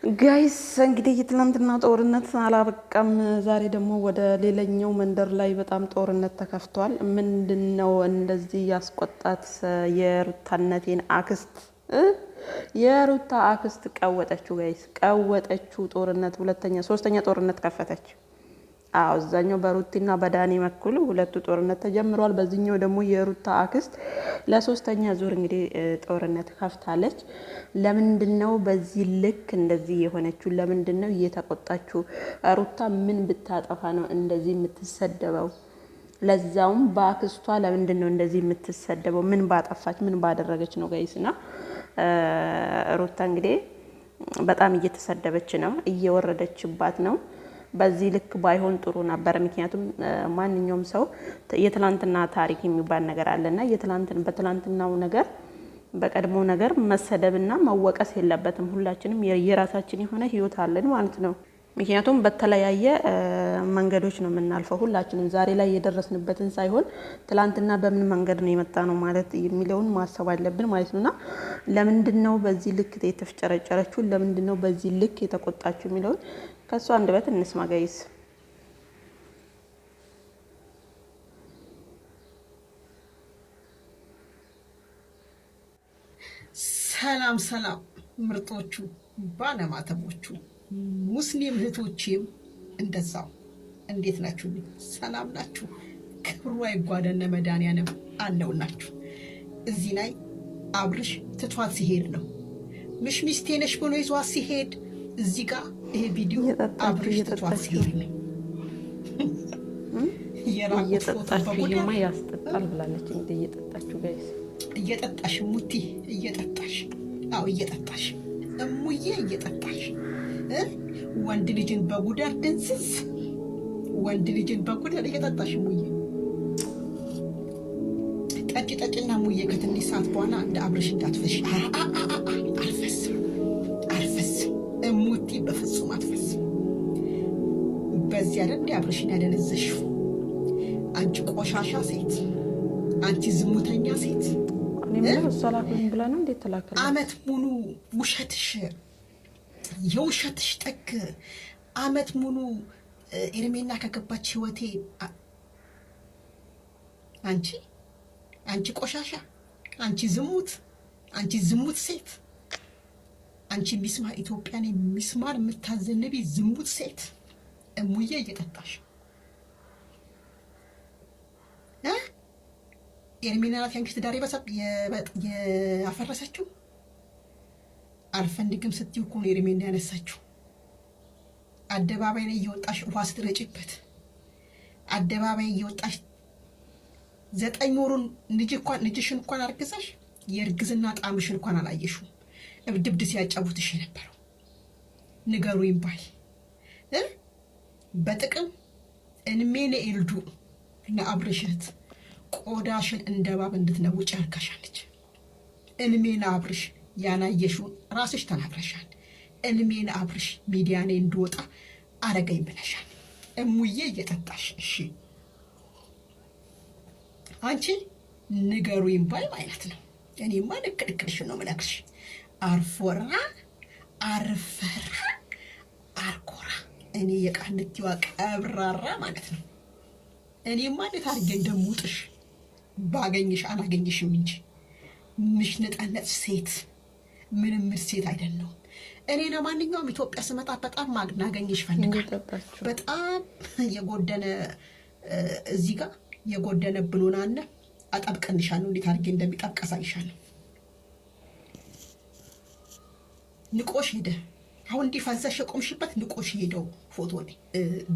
ጋይስ እንግዲህ የትላንትና ጦርነት አላበቃም። ዛሬ ደግሞ ወደ ሌላኛው መንደር ላይ በጣም ጦርነት ተከፍቷል። ምንድነው እንደዚህ ያስቆጣት? የሩታነቴን አክስት የሩታ አክስት ቀወጠችው። ጋይስ ቀወጠችው። ጦርነት ሁለተኛ ሶስተኛ ጦርነት ከፈተች። አዎ እዛኛው በሩቲና በዳኒ መኩል ሁለቱ ጦርነት ተጀምሯል። በዚህኛው ደግሞ የሩታ አክስት ለሶስተኛ ዙር እንግዲህ ጦርነት ከፍታለች። ለምንድነው በዚህ ልክ እንደዚህ የሆነችው? ለምንድነው እየተቆጣችው? ሩታ ምን ብታጠፋ ነው እንደዚህ የምትሰደበው? ለዛውም በአክስቷ ለምንድነው እንደዚህ የምትሰደበው? ምን ባጠፋች ምን ባደረገች ነው ጋይስና ሩታ እንግዲህ በጣም እየተሰደበች ነው፣ እየወረደችባት ነው። በዚህ ልክ ባይሆን ጥሩ ነበር። ምክንያቱም ማንኛውም ሰው የትላንትና ታሪክ የሚባል ነገር አለና በትላንትናው ነገር በቀድሞ ነገር መሰደብና መወቀስ የለበትም። ሁላችንም የራሳችን የሆነ ህይወት አለን ማለት ነው። ምክንያቱም በተለያየ መንገዶች ነው የምናልፈው። ሁላችንም ዛሬ ላይ የደረስንበትን ሳይሆን ትላንትና በምን መንገድ ነው የመጣ ነው ማለት የሚለውን ማሰብ አለብን ማለት ነውና ለምንድነው በዚህ ልክ የተፍጨረጨረችው? ለምንድነው በዚህ ልክ የተቆጣችው የሚለውን ከሷ አንደበት እንስማ ጋይስ። ሰላም ሰላም ምርጦቹ ባለማተቦቹ ሙስሊም እህቶቼም እንደዛው እንዴት ናችሁ? ሰላም ናችሁ? ክብሩ አይጓደነ መድኃኒዓለም አለውላችሁ። እዚህ ላይ አብርሽ ትቷት ሲሄድ ነው ምሽ ሚስቴ ነሽ ብሎ ይዟት ሲሄድ እዚህ ጋር ይሄ ቪዲዮ አብርሽ ትቷት ሲሄድ ነው። እየጠጣችሁማ ያስጠጣል ብላለች። እንግዲህ እየጠጣችሁ ጋይስ፣ እየጠጣሽ ሙቲ እየጠጣሽ፣ አዎ እየጠጣሽ እሙዬ እየጠጣሽ ወንድ ልጅን በጉዳር ድንስስ ወንድ ልጅን በጉዳር እየጠጣሽ ሙዬ ጠጭና ሙዬ ከትንሽ ሰዓት በኋላ እንደ አብርሽ እንዳትፈሽ። አልፈስም እሙቲ በፍጹም አትፈስም። በዚህ አይደል እንደ አብርሽን ያደነዘሽው አንቺ ቆሻሻ ሴት፣ አንቺ ዝሙተኛ ሴት። አመት ሙሉ ውሸትሽ የውሸትሽ ጠግ አመት ሙሉ ኤርሜና ከገባች ህይወቴ አንቺ ቆሻሻ፣ አንቺ ዝሙት ሴት፣ አንቺ ሚስማር ኢትዮጵያን ሚስማር የምታዘንቢ ዝሙት ሴት እሙዬ እየጠጣሽ ኤርሜና ናት ያንቺ ትዳር ያፈረሰችው። አልፈልግም ስትይው እኮ ነው ኤርሜና ያነሳችው። አደባባይ ላይ እየወጣሽ ውሃ ስትረጭበት፣ አደባባይ እየወጣሽ 9 ወሩን ልጅሽን እንኳን አርግዛሽ የእርግዝና ጣምሽን እንኳን አላየሽው። እብድብድ ሲያጫውትሽ የነበረው ንገሩኝ ባይ በጥቅም እንሜነ ኤልዱ ለአብርሽት ቆዳሽን እንደባብ እንድትነውጭ አርጋሻለች። እንሜና አብርሽ ያናየሽውን ራስሽ ተናግረሻል። እንሜና አብርሽ ሚዲያ ላይ እንድወጣ አረገኝ ብለሻል። እሙዬ እየጠጣሽ እሺ፣ አንቺ ንገሩኝ ባይ ማለት ነው። እኔማ ንክርክርሽን ነው የምነግርሽ። አርፎራ አርፈራ አርኮራ እኔ የቃልቲዋ ቀብራራ ማለት ነው። እኔማ እንዴት አድርጌ እንደምውጥሽ ባገኝሽ አላገኝሽም እንጂ ምሽነጣነት ሴት ምንም ሴት አይደለም። እኔ ለማንኛውም ኢትዮጵያ ስመጣ በጣም ማግናገኝሽ ፈልጋለሁ። በጣም የጎደነ እዚህ ጋር የጎደነ ብሎናል። አጠብቀንሻለሁ። እንዴት አድርጌ እንደሚጠብቅ አሳይሻለሁ። ንቆሽ ሄደ። አሁን እንዲፈዘሽ የቆምሽበት ንቆሽ ሄደው ፎቶ ላይ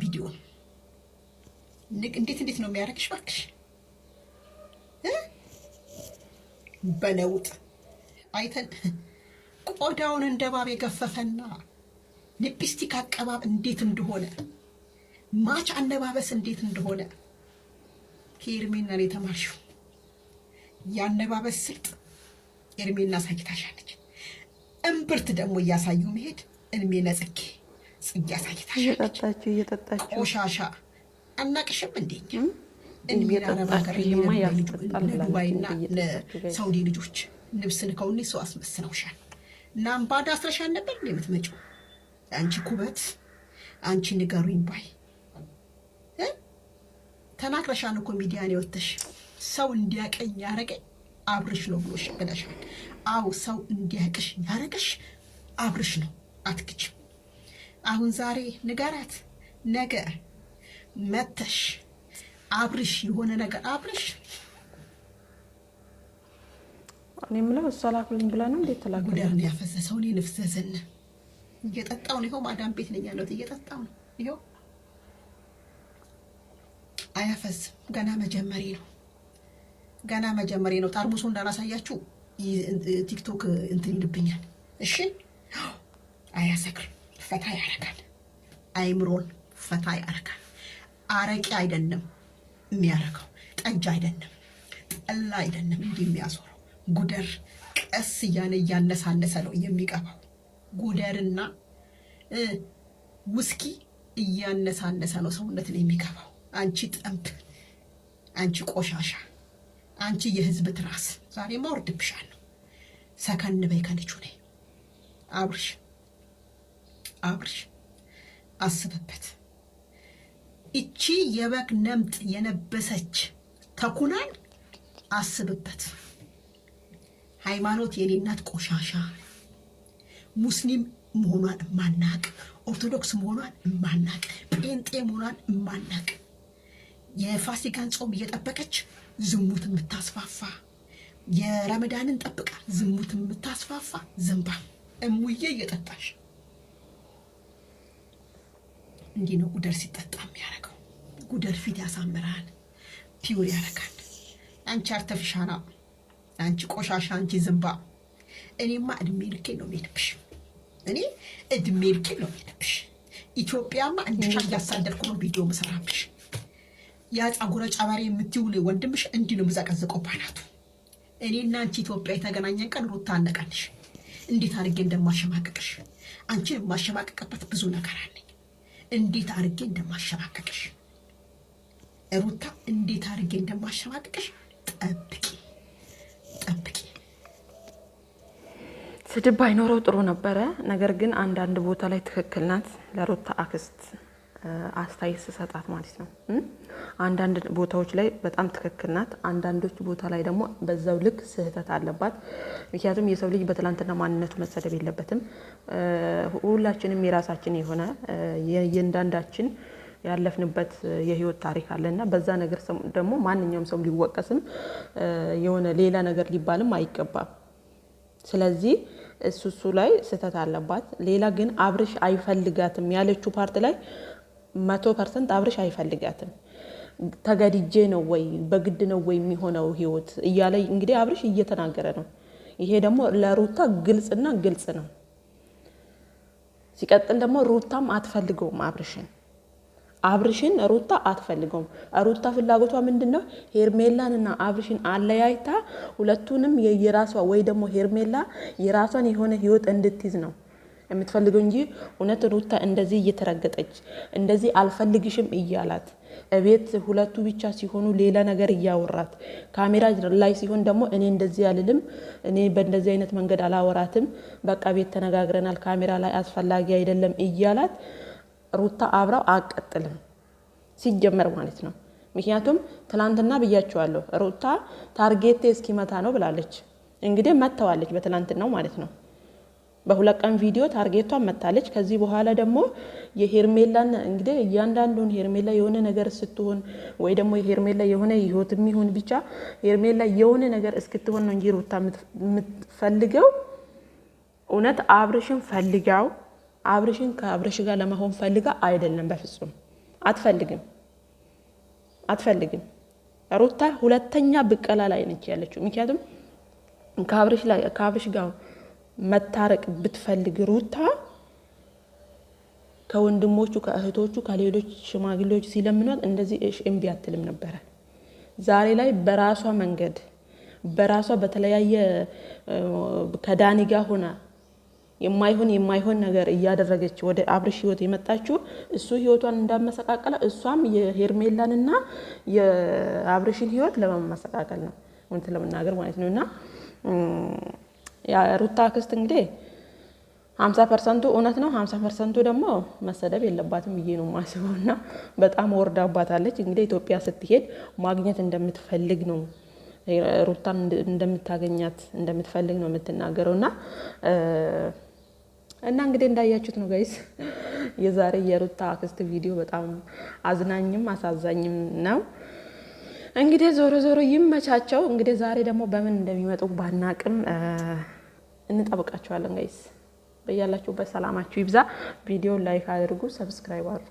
ቪዲዮ እንዴት ነው የሚያደርግሽ? እባክሽ በለውጥ አይተን ቆዳውን እንደ ባብ የገፈፈና ሊፕስቲክ አቀባብ እንዴት እንደሆነ ማች አነባበስ እንዴት እንደሆነ ከኤርሜና ላይ ተማርሽው። ያነባበስ ስልጥ ኤርሜና ሳይታሻለች። እምብርት ደግሞ እያሳዩ መሄድ እልሜና ጽጌ ሳይታሻለች። እየጠጣችሁ ቆሻሻ አናቅሽም እንደኛ እንሚራ ረባገር ለዱባይና ለሳውዲ ልጆች ልብስ ልከውልኝ ሰው አስመስለውሻል። ናምባዳ አስረሻል ነበር የምትመጪው አንቺ ኩበት፣ አንቺ ንገሩኝ ባይ ተናግረሻን እኮ ሚዲያ ነው ወጥተሽ ሰው እንዲያቀኝ ያረገኝ አብርሽ ነው ብሎሽ ብለሻል። አው ሰው እንዲያቀሽ ያረገሽ አብርሽ ነው፣ አትክችም። አሁን ዛሬ ንገራት፣ ነገ መተሽ አብርሽ የሆነ ነገር አብርሽ እኔ የምለው እሷ ላኩልኝ ብላ ነው እንዴት ተላከ? ጉዳር ነው ያፈሰሰው። እኔ ንፍዘዝን እየጠጣው ነው። ይኸው ማዳም ቤት ነኝ ያለሁት እየጠጣው ነው። ይኸው አያፈዝም። ገና መጀመሪ ነው፣ ገና መጀመሪ ነው። ጠርሙሱ እንዳላሳያችሁ ቲክቶክ እንትን ይልብኛል። እሺ አያሰክር፣ ፈታ ያረጋል። አይምሮን ፈታ ያረጋል። አረቂ አይደለም የሚያረጋው፣ ጠጅ አይደለም፣ ጠላ አይደለም እንዲህ የሚያዞረው ጉደር ቀስ እያለ እያነሳነሰ ነው የሚገባው። ጉደርና ውስኪ እያነሳነሰ ነው ሰውነትን የሚገባው። አንቺ ጠምፕ፣ አንቺ ቆሻሻ፣ አንቺ የህዝብ ትራስ፣ ዛሬማ ወርድብሻለሁ። ሰከን በይ ከልጁ ነይ። አብርሽ አብርሽ አስብበት። እቺ የበግ ነምጥ የነበሰች ተኩናን አስብበት። ሃይማኖት የኔ እናት ቆሻሻ፣ ሙስሊም መሆኗን እማናቅ፣ ኦርቶዶክስ መሆኗን እማናቅ፣ ጴንጤ መሆኗን እማናቅ፣ የፋሲካን ጾም እየጠበቀች ዝሙት የምታስፋፋ፣ የረመዳንን ጠብቃ ዝሙት የምታስፋፋ ዝንባ እሙዬ እየጠጣሽ እንዲህ ነው ጉደር ሲጠጣ የሚያደርገው። ጉደር ፊት ያሳምራል፣ ፒውር ያደርጋል። አንቺ አርተፊሻና፣ አንቺ ቆሻሻ፣ አንቺ ዝንባ። እኔማ እድሜ ልኬ ነው የሚሄድብሽ። እኔ እድሜ ልኬ ነው የሚሄድብሽ። ኢትዮጵያማ እንድሻ እያሳደድኩ ነው ቪዲዮ መሰራብሽ። ያ ጸጉረ ጨባሪ የምትውል ወንድምሽ እንዲህ ነው የምዘቀዝቀው ባናቱ። እኔና አንቺ ኢትዮጵያ የተገናኘን ቀን ሩታ አነቃልሽ። እንዴት አድርጌ እንደማሸማቀቅሽ፣ አንቺን የማሸማቀቅበት ብዙ ነገር አለኝ። እንዴት አድርጌ እንደማሸማቀቅሽ ሩታ፣ እንዴት አድርጌ እንደማሸማቀቅሽ ጠብቂ ጠብቂ። ስድብ ባይኖረው ጥሩ ነበረ። ነገር ግን አንዳንድ ቦታ ላይ ትክክል ናት። ለሩታ አክስት አስተያየት ስሰጣት ማለት ነው። አንዳንድ ቦታዎች ላይ በጣም ትክክል ናት፣ አንዳንዶች ቦታ ላይ ደግሞ በዛው ልክ ስህተት አለባት። ምክንያቱም የሰው ልጅ በትላንትና ማንነቱ መሰደብ የለበትም። ሁላችንም የራሳችን የሆነ የእያንዳንዳችን ያለፍንበት የህይወት ታሪክ አለና በዛ ነገር ደግሞ ማንኛውም ሰው ሊወቀስም የሆነ ሌላ ነገር ሊባልም አይገባም። ስለዚህ እሱ ላይ ስህተት አለባት። ሌላ ግን አብርሽ አይፈልጋትም ያለችው ፓርት ላይ 100% አብርሽ አይፈልጋትም። ተገድጄ ነው ወይ በግድ ነው ወይ የሚሆነው ህይወት እያለ እንግዲህ አብርሽ እየተናገረ ነው። ይሄ ደግሞ ለሩታ ግልጽና ግልጽ ነው። ሲቀጥል ደግሞ ሩታም አትፈልገውም አብርሽን ሩታ አትፈልገውም። ሩታ ፍላጎቷ ምንድነው? ሄርሜላንና አብርሽን አለያይታ ሁለቱንም የራሷ ወይ ደግሞ ሄርሜላ የራሷን የሆነ ህይወት እንድትይዝ ነው የምትፈልገው እንጂ እውነት ሩታ እንደዚህ እየተረገጠች እንደዚህ አልፈልግሽም እያላት እቤት ሁለቱ ብቻ ሲሆኑ ሌላ ነገር እያወራት ካሜራ ላይ ሲሆን ደግሞ እኔ እንደዚህ አልልም፣ እኔ በእንደዚህ አይነት መንገድ አላወራትም፣ በቃ ቤት ተነጋግረናል፣ ካሜራ ላይ አስፈላጊ አይደለም እያላት ሩታ አብራው አቀጥልም ሲጀመር ማለት ነው። ምክንያቱም ትላንትና ብያቸዋለሁ ሩታ ታርጌቴ እስኪመታ ነው ብላለች። እንግዲህ መተዋለች በትላንትናው ማለት ነው። በሁለት ቀን ቪዲዮ ታርጌቷን መታለች። ከዚህ በኋላ ደግሞ የሄርሜላን እንግዲህ እያንዳንዱን ሄርሜላ የሆነ ነገር ስትሆን ወይ ደግሞ የሄርሜላ የሆነ ህይወት የሚሆን ብቻ ሄርሜላ የሆነ ነገር እስክትሆን ነው እንጂ ሩታ የምትፈልገው እውነት አብርሽን ፈልጋው አብርሽን ከአብርሽ ጋር ለመሆን ፈልጋ አይደለም። በፍጹም አትፈልግም። ሩታ ሁለተኛ ብቀላ ላይ ነች ያለችው። ምክንያቱም ከአብርሽ ጋር መታረቅ ብትፈልግ ሩታ ከወንድሞቹ ከእህቶቹ ከሌሎች ሽማግሌዎች ሲለምኗት እንደዚህ እምቢ አትልም ነበረ። ዛሬ ላይ በራሷ መንገድ በራሷ በተለያየ ከዳኒ ጋር ሆና የማይሆን ነገር እያደረገች ወደ አብርሽ ህይወት የመጣችው እሱ ህይወቷን እንዳመሰቃቀለ እሷም የሄርሜላንና የአብርሽን ህይወት ለማመሰቃቀል ነው እንት ለመናገር ማለት ነውና ያ ሩታ አክስት እንግዲህ 50% እውነት ነው፣ 50% ደግሞ መሰደብ የለባትም ብዬ ነው የማስበው። እና በጣም ወርዳባታለች። እንግዲህ ኢትዮጵያ ስትሄድ ማግኘት እንደምትፈልግ ነው ሩታን እንደምታገኛት እንደምትፈልግ ነው የምትናገረው። እና እንግዲህ እንዳያችሁት ነው ጋይስ የዛሬ የሩታ አክስት ቪዲዮ በጣም አዝናኝም አሳዛኝም ነው። እንግዲህ ዞሮ ዞሮ ይመቻቸው። እንግዲህ ዛሬ ደግሞ በምን እንደሚመጡ ባናቅም እንጠብቃቸዋለን ጋይስ። በያላችሁበት ሰላማችሁ ይብዛ። ቪዲዮ ላይክ አድርጉ፣ ሰብስክራይብ አድርጉ።